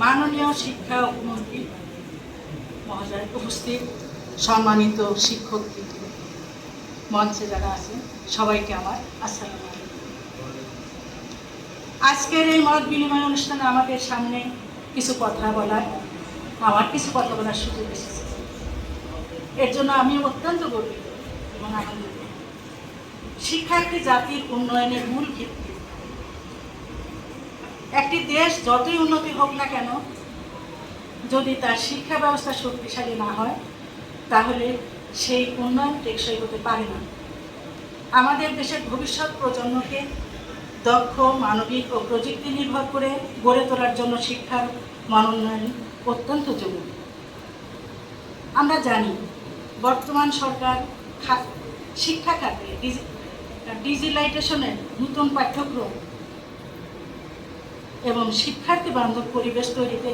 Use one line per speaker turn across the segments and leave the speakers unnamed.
মাননীয় শিক্ষা উপমন্ত্রী মহোদয়, উপস্থিত সম্মানিত শিক্ষক মঞ্চে যারা আছেন সবাইকে আমার আসসালামু আলাইকুম। আজকের এই মত বিনিময় অনুষ্ঠানে আমাদের সামনে কিছু কথা বলার সুযোগ এসেছে। এর জন্য আমি অত্যন্ত গর্বিত এবং আনন্দিত। শিক্ষা একটি জাতির উন্নয়নের মূল ভিত্তি। একটি দেশ যতই উন্নতি হোক না কেন, যদি তার শিক্ষা ব্যবস্থা শক্তিশালী না হয় তাহলে সেই উন্নয়ন টেকসই হতে পারে না। আমাদের দেশের ভবিষ্যৎ প্রজন্মকে দক্ষ, মানবিক ও প্রযুক্তি নির্ভর করে গড়ে তোলার জন্য শিক্ষার মানোন্নয়ন অত্যন্ত জরুরি। আমরা জানি বর্তমান সরকার শিক্ষা খাতে ডিজিটালাইজেশনের নতুন পাঠ্যক্রম এবং শিক্ষার্থী বান্ধব পরিবেশ তৈরিতে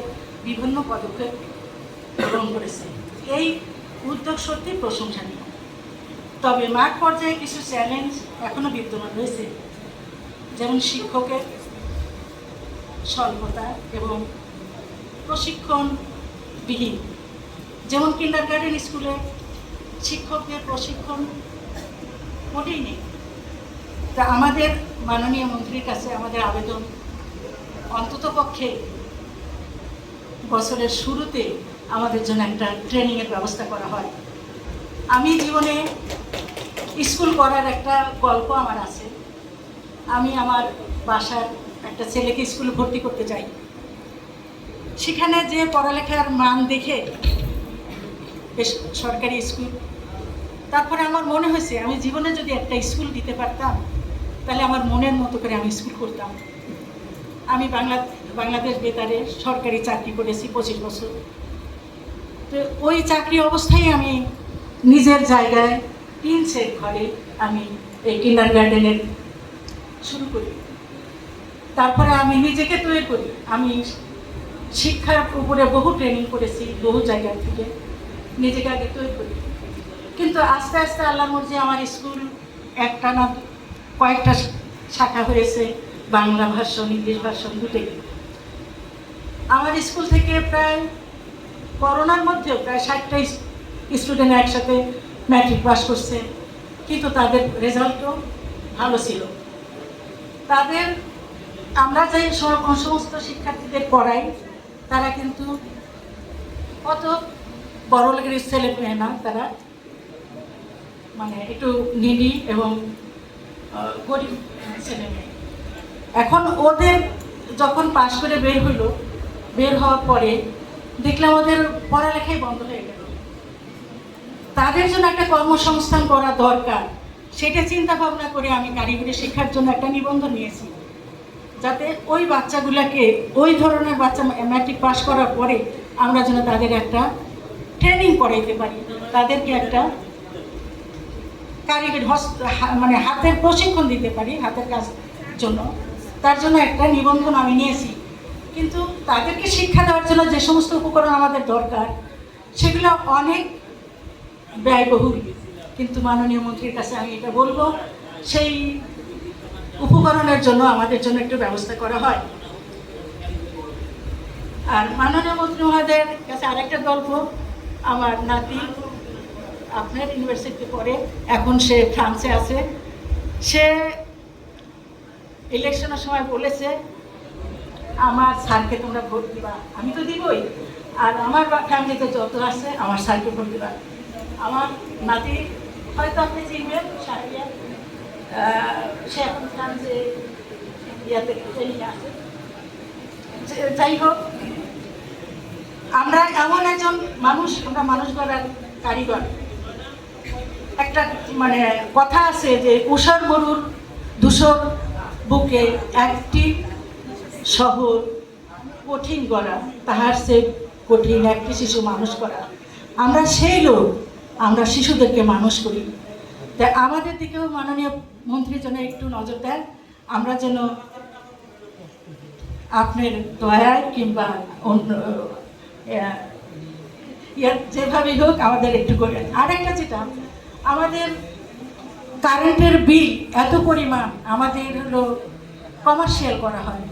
বিভিন্ন পদক্ষেপ গ্রহণ করেছে। এই উদ্যোগ সত্যি প্রশংসনীয়। তবে মাঠ পর্যায়ে কিছু চ্যালেঞ্জ এখনো বিদ্যমান রয়েছে, যেমন শিক্ষকের স্বল্পতা এবং প্রশিক্ষণবিহীন। যেমন কিন্ডারগার্টেন স্কুলে শিক্ষকদের প্রশিক্ষণ মোটেই নেই। তা আমাদের মাননীয় মন্ত্রীর কাছে আমাদের আবেদন, অন্ততপক্ষে বছরের শুরুতে আমাদের জন্য একটা ট্রেনিংয়ের ব্যবস্থা করা হয়। আমি জীবনে স্কুল করার একটা গল্প আমার আছে। আমি আমার বাসার একটা ছেলেকে স্কুলে ভর্তি করতে চাই। সেখানে যে পড়ালেখার মান দেখে, বেশ সরকারি স্কুল, তারপরে আমার মনে হয়েছে আমি জীবনে যদি একটা স্কুল দিতে পারতাম তাহলে আমার মনের মতো করে আমি স্কুল করতাম। আমি বাংলাদেশ বেতারে সরকারি চাকরি করেছি 25 বছর। তো ওই চাকরি অবস্থায় আমি নিজের জায়গায় 3 সেট ঘরে আমি এই কিন্ডারগার্টেনের শুরু করি। তারপরে আমি নিজেকে তৈরি করি। আমি শিক্ষার উপরে বহু ট্রেনিং করেছি, বহু জায়গা থেকে নিজেকে আগে তৈরি করি। কিন্তু আস্তে আস্তে আল্লাহর মর্জি আমার স্কুল একটা না কয়েকটা শাখা হয়েছে, বাংলা ভার্সন, ইংলিশ ভার্সন দুটোই। আমার স্কুল থেকে প্রায় করোনার মধ্যেও প্রায় 60টা স্টুডেন্ট একসাথে ম্যাট্রিক পাস করছে, কিন্তু তাদের রেজাল্টও ভালো ছিল। আমরা যে সমস্ত শিক্ষার্থীদের পড়াই তারা কিন্তু অত বড় লোকের ছেলে মেয়ে না, তারা মানে একটু নিডি এবং গরিব ছেলে মেয়ে। এখন ওদের যখন পাশ করে বের হওয়ার পরে দেখলাম ওদের পড়ালেখাই বন্ধ হয়ে গেল। তাদের জন্য একটা কর্মসংস্থান করা দরকার, সেটা চিন্তা ভাবনা করে আমি কারিগরি শিক্ষার জন্য একটা নিবন্ধন নিয়েছি, যাতে ওই বাচ্চাগুলোকে, ওই ধরনের বাচ্চা ম্যাট্রিক পাস করার পরে আমরা যেন তাদের একটা ট্রেনিং করাইতে পারি, তাদেরকে একটা কারিগরি মানে হাতের প্রশিক্ষণ দিতে পারি হাতের কাজ জন্য। তার জন্য একটা নিবন্ধন আমি নিয়েছি। কিন্তু তাদেরকে শিক্ষা দেওয়ার জন্য যে সমস্ত উপকরণ আমাদের দরকার সেগুলো অনেক ব্যয়বহুল। কিন্তু মাননীয় মন্ত্রীর কাছে আমি এটা বলবো, সেই উপকরণের জন্য আমাদের জন্য একটু ব্যবস্থা করা হয়। আর মাননীয় মন্ত্রী মহোদয়ের কাছে আরেকটা গল্প, আমার নাতি আপনার ইউনিভার্সিটিতে পড়ে, এখন সে ফ্রান্সে আছে। সে ইলেকশনের সময় বলেছে আমার স্যারকে তোমরা ভোট দিবা। আমি তো দিবই, আর আমার ফ্যামিলিতে যত আছে আমার স্যারকে ভোট দিবা। আমার নাতি হয়তো আপনি চিনবেন, সারিয়া, সে এখন ফ্রান্সে ইয়াতে আছে। যাই হোক, আমরা এমন একজন মানুষ, আমরা মানুষ গড়ার কারিগর। একটা মানে কথা আছে যে উষার গরুর ধূসর বুকে একটি শহর কঠিন গড়া, তাহার সে কঠিন একটি শিশু মানুষ করা। আমরা সেই লোক, আমরা শিশুদেরকে মানুষ করি। তাই আমাদের দিকেও মাননীয় মন্ত্রীর জন্য একটু নজর দেন, আমরা যেন আপনার দয়ায় কিংবা অন্য যেভাবেই হোক আমাদের একটু করেন। আরেকটা যেটা, আমাদের কারেন্টের বিল এত পরিমাণ, আমাদের হলো কমার্শিয়াল করা হয়।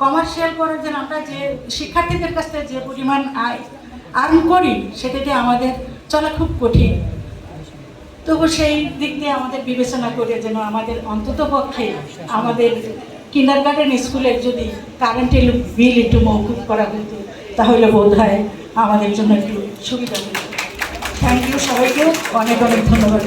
কমার্শিয়াল করার জন্য আমরা যে শিক্ষার্থীদের কাছ থেকে যে পরিমাণ আয় আর্ন করি সেটাতে আমাদের চলা খুব কঠিন। তবু সেই দিক দিয়ে আমাদের বিবেচনা করে যেন আমাদের অন্ততপক্ষে আমাদের কিন্ডারগার্টেন স্কুলের যদি কারেন্টের বিল একটু মৌকুব করা হতো তাহলে বোধ হয় আমাদের জন্য একটু সুবিধা হতো। থ্যাংক ইউ, সবাইকে অনেক অনেক ধন্যবাদ।